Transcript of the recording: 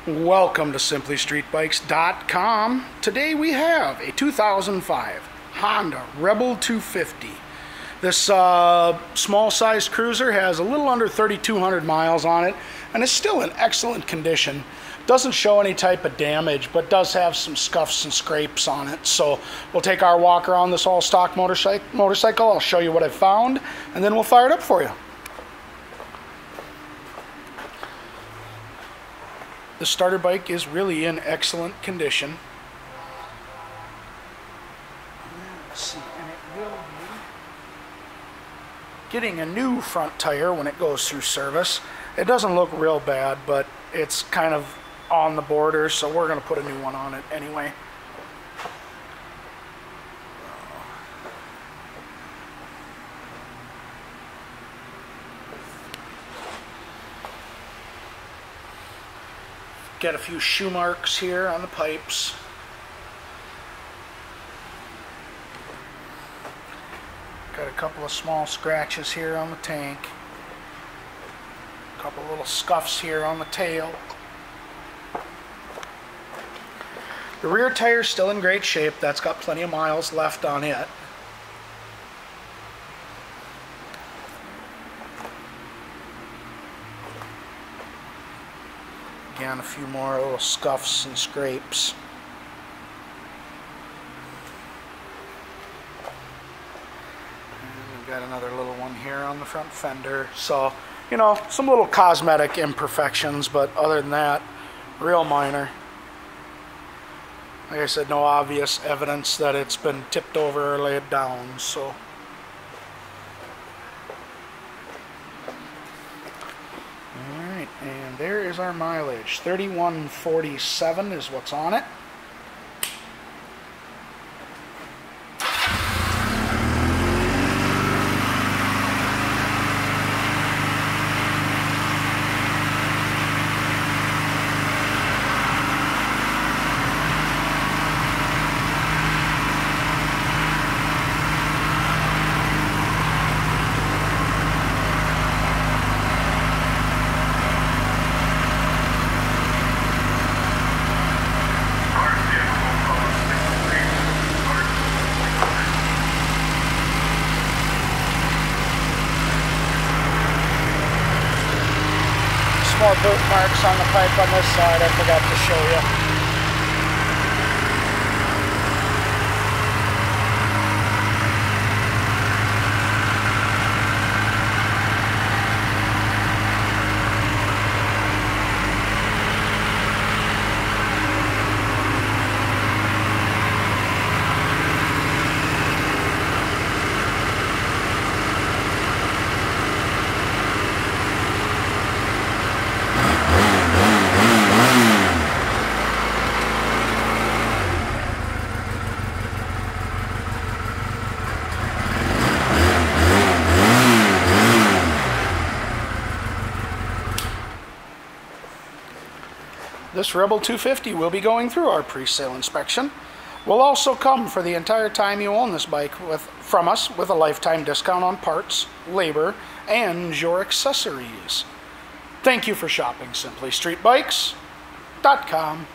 Welcome to SimplyStreetBikes.com. Today we have a 2005 Honda Rebel 250. This small-sized cruiser has a little under 3,200 miles on it and is still in excellent condition. Doesn't show any type of damage, but does have some scuffs and scrapes on it. So we'll take our walk around this all-stock motorcycle. I'll show you what I found, and then we'll fire it up for you. The starter bike is really in excellent condition. Let's see, and it will be getting a new front tire when it goes through service. It doesn't look real bad, but it's kind of on the border, so we're going to put a new one on it anyway. Got a few shoe marks here on the pipes. Got a couple of small scratches here on the tank. A couple little scuffs here on the tail. The rear tire's still in great shape. That's got plenty of miles left on it. Again, a few more little scuffs and scrapes. And we've got another little one here on the front fender. So, you know, some little cosmetic imperfections, but other than that, real minor. Like I said, no obvious evidence that it's been tipped over or laid down, so. Alright, and there is our mileage. 3147 is what's on it. More boot marks on the pipe on this side I forgot to show you. This Rebel 250 will be going through our pre-sale inspection. Will also come for the entire time you own this bike from us with a lifetime discount on parts, labor, and your accessories. Thank you for shopping SimplyStreetBikes.com.